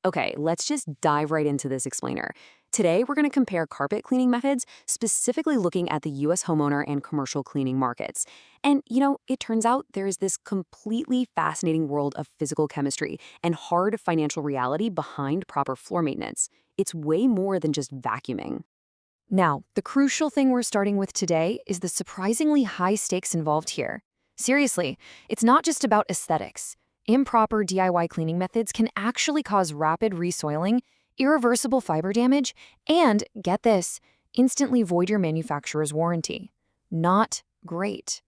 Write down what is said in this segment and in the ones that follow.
Okay, let's just dive right into this explainer. Today, we're going to compare carpet cleaning methods, specifically looking at the US homeowner and commercial cleaning markets. And, it turns out there is this completely fascinating world of physical chemistry and hard financial reality behind proper floor maintenance. It's way more than just vacuuming. Now, the crucial thing we're starting with today is the surprisingly high stakes involved here. Seriously, it's not just about aesthetics. Improper DIY cleaning methods can actually cause rapid resoiling, irreversible fiber damage, and, get this, instantly void your manufacturer's warranty. Not great.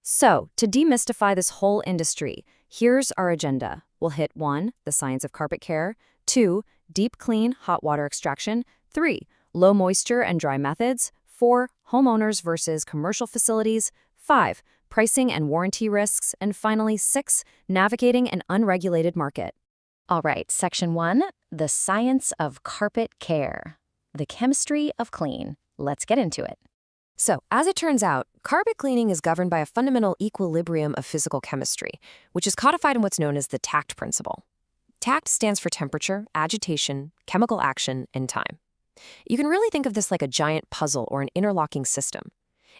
So, to demystify this whole industry, here's our agenda. We'll hit 1, the science of carpet care, 2, deep clean, hot water extraction, 3, low moisture and dry methods, 4, homeowners versus commercial facilities, 5, pricing and warranty risks, and finally 6, navigating an unregulated market. All right, Section 1, the science of carpet care, the chemistry of clean. Let's get into it. So, as it turns out, carpet cleaning is governed by a fundamental equilibrium of physical chemistry, which is codified in what's known as the TACT principle. TACT stands for temperature, agitation, chemical action, and time. You can really think of this like a giant puzzle or an interlocking system.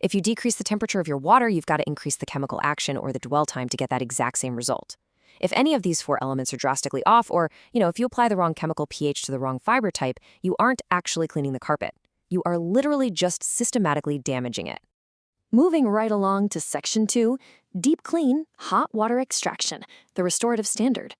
If you decrease the temperature of your water, you've got to increase the chemical action or the dwell time to get that exact same result. If any of these 4 elements are drastically off, or, if you apply the wrong chemical pH to the wrong fiber type, you aren't actually cleaning the carpet. You are literally just systematically damaging it. Moving right along to Section 2, deep clean, hot water extraction, the restorative standard.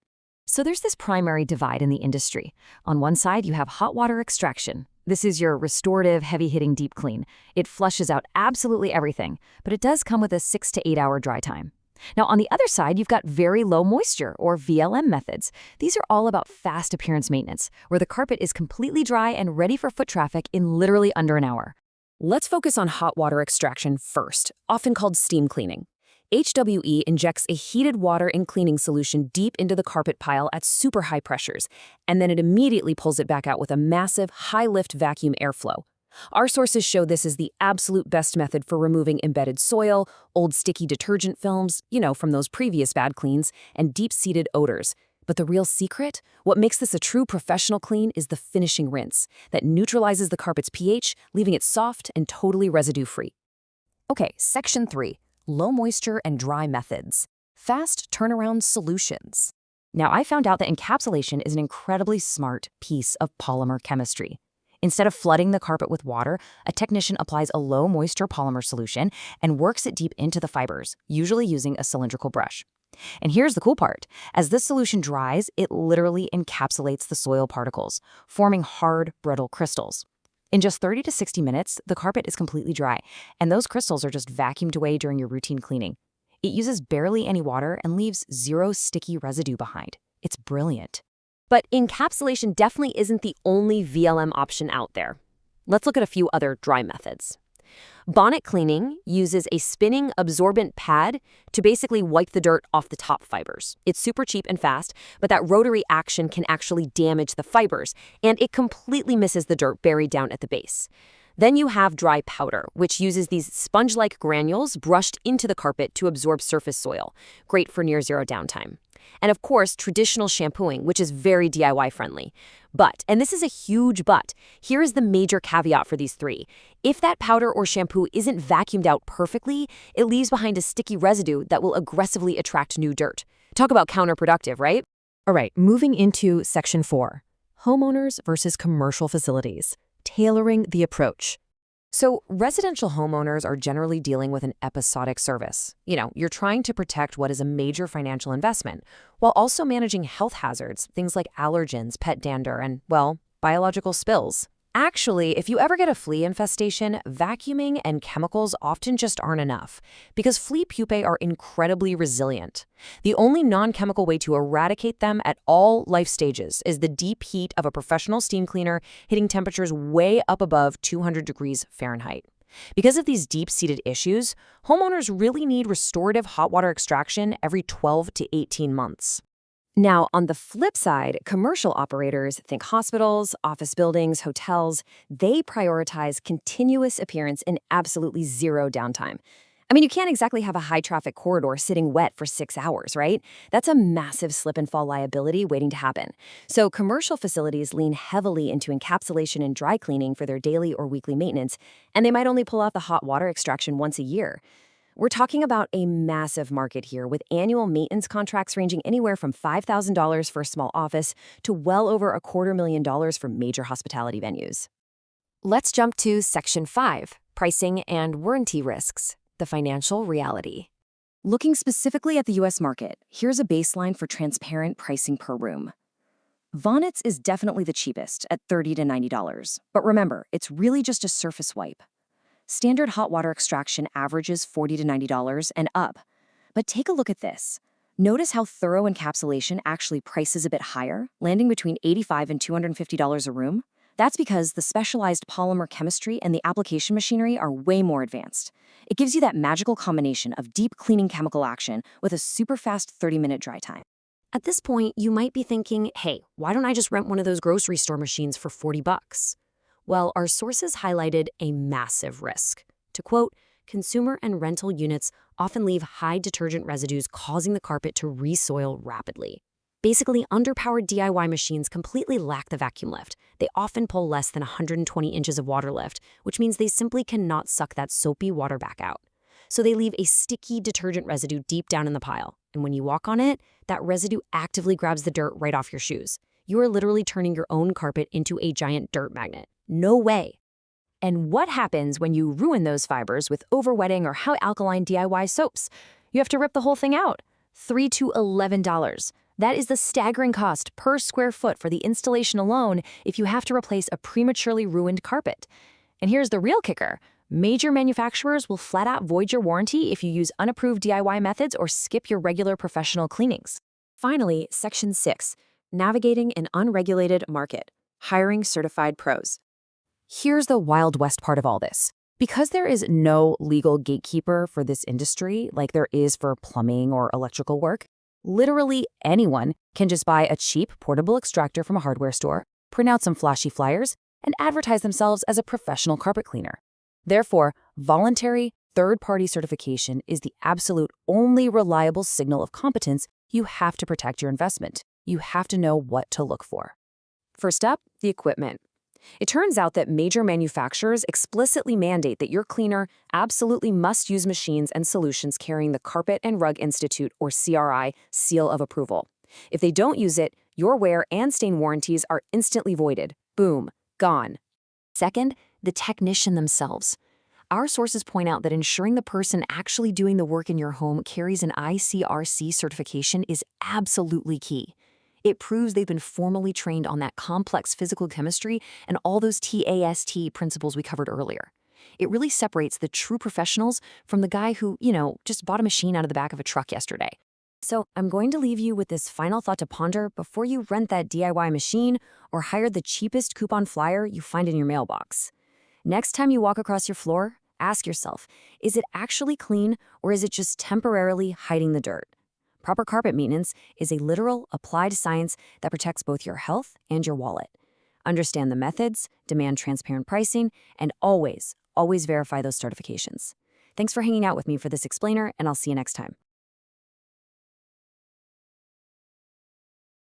So there's this primary divide in the industry. On one side, you have hot water extraction. This is your restorative, heavy-hitting deep clean. It flushes out absolutely everything, but it does come with a 6 to 8 hour dry time. Now, on the other side, you've got very low moisture, or VLM methods. These are all about fast appearance maintenance, where the carpet is completely dry and ready for foot traffic in literally under an hour. Let's focus on hot water extraction first, often called steam cleaning. HWE injects a heated water and cleaning solution deep into the carpet pile at super high pressures, and then it immediately pulls it back out with a massive, high-lift vacuum airflow. Our sources show this is the absolute best method for removing embedded soil, old sticky detergent films, from those previous bad cleans, and deep-seated odors. But the real secret? What makes this a true professional clean is the finishing rinse that neutralizes the carpet's pH, leaving it soft and totally residue-free. Okay, Section 3. Low moisture and dry methods. Fast turnaround solutions. Now, I found out that encapsulation is an incredibly smart piece of polymer chemistry. Instead of flooding the carpet with water, a technician applies a low moisture polymer solution and works it deep into the fibers, usually using a cylindrical brush. And here's the cool part. As this solution dries, it literally encapsulates the soil particles, forming hard, brittle crystals. In just 30 to 60 minutes, the carpet is completely dry, and those crystals are just vacuumed away during your routine cleaning. It uses barely any water and leaves 0 sticky residue behind. It's brilliant. But encapsulation definitely isn't the only VLM option out there. Let's look at a few other dry methods. Bonnet cleaning uses a spinning absorbent pad to basically wipe the dirt off the top fibers. It's super cheap and fast, but that rotary action can actually damage the fibers, and it completely misses the dirt buried down at the base. Then you have dry powder, which uses these sponge-like granules brushed into the carpet to absorb surface soil, great for near-zero downtime. And of course, traditional shampooing, which is very DIY friendly. But, and this is a huge but, here is the major caveat for these 3. If that powder or shampoo isn't vacuumed out perfectly, it leaves behind a sticky residue that will aggressively attract new dirt. Talk about counterproductive, right? All right, moving into Section 4, homeowners versus commercial facilities, tailoring the approach. So residential homeowners are generally dealing with an episodic service. You're trying to protect what is a major financial investment, while also managing health hazards, things like allergens, pet dander, and, biological spills. Actually, if you ever get a flea infestation, vacuuming and chemicals often just aren't enough, because flea pupae are incredibly resilient. The only non-chemical way to eradicate them at all life stages is the deep heat of a professional steam cleaner hitting temperatures way up above 200 degrees Fahrenheit. Because of these deep-seated issues, homeowners really need restorative hot water extraction every 12 to 18 months. Now, on the flip side, commercial operators, think hospitals, office buildings, hotels, they prioritize continuous appearance and absolutely 0 downtime. I mean, you can't exactly have a high-traffic corridor sitting wet for 6 hours, right? That's a massive slip-and-fall liability waiting to happen. So commercial facilities lean heavily into encapsulation and dry cleaning for their daily or weekly maintenance, and they might only pull off the hot water extraction once a year. We're talking about a massive market here, with annual maintenance contracts ranging anywhere from $5,000 for a small office to well over $250,000 for major hospitality venues. Let's jump to Section 5, Pricing and Warranty Risks, the financial reality. Looking specifically at the U.S. market, here's a baseline for transparent pricing per room. Vonnet's is definitely the cheapest at $30 to $90, but remember, it's really just a surface wipe. Standard hot water extraction averages $40 to $90 and up. But take a look at this. Notice how thorough encapsulation actually prices a bit higher, landing between $85 and $250 a room? That's because the specialized polymer chemistry and the application machinery are way more advanced. It gives you that magical combination of deep cleaning chemical action with a super fast 30-minute dry time. At this point, you might be thinking, hey, why don't I just rent one of those grocery store machines for $40? Well, our sources highlighted a massive risk. To quote, consumer and rental units often leave high detergent residues causing the carpet to resoil rapidly. Basically, underpowered DIY machines completely lack the vacuum lift. They often pull less than 120 inches of water lift, which means they simply cannot suck that soapy water back out. So they leave a sticky detergent residue deep down in the pile. And when you walk on it, that residue actively grabs the dirt right off your shoes. You are literally turning your own carpet into a giant dirt magnet. No way. And what happens when you ruin those fibers with overwetting or high alkaline DIY soaps? You have to rip the whole thing out. $3 to $11. That is the staggering cost per square foot for the installation alone if you have to replace a prematurely ruined carpet. And here's the real kicker. Major manufacturers will flat out void your warranty if you use unapproved DIY methods or skip your regular professional cleanings. Finally, Section 6, Navigating an Unregulated Market, Hiring Certified Pros. Here's the Wild West part of all this. Because there is no legal gatekeeper for this industry like there is for plumbing or electrical work, literally anyone can just buy a cheap portable extractor from a hardware store, print out some flashy flyers, and advertise themselves as a professional carpet cleaner. Therefore, voluntary third-party certification is the absolute only reliable signal of competence. You have to protect your investment. You have to know what to look for. First up, the equipment. It turns out that major manufacturers explicitly mandate that your cleaner absolutely must use machines and solutions carrying the Carpet and Rug Institute, or CRI, seal of approval. If they don't use it, your wear and stain warranties are instantly voided. Boom, gone. Second, the technician themselves. Our sources point out that ensuring the person actually doing the work in your home carries an IICRC certification is absolutely key. It proves they've been formally trained on that complex physical chemistry and all those TAST principles we covered earlier. It really separates the true professionals from the guy who, just bought a machine out of the back of a truck yesterday. So I'm going to leave you with this final thought to ponder before you rent that DIY machine or hire the cheapest coupon flyer you find in your mailbox. Next time you walk across your floor, ask yourself, is it actually clean or is it just temporarily hiding the dirt? Proper carpet maintenance is a literal, applied science that protects both your health and your wallet. Understand the methods, demand transparent pricing, and always verify those certifications. Thanks for hanging out with me for this explainer, and I'll see you next time.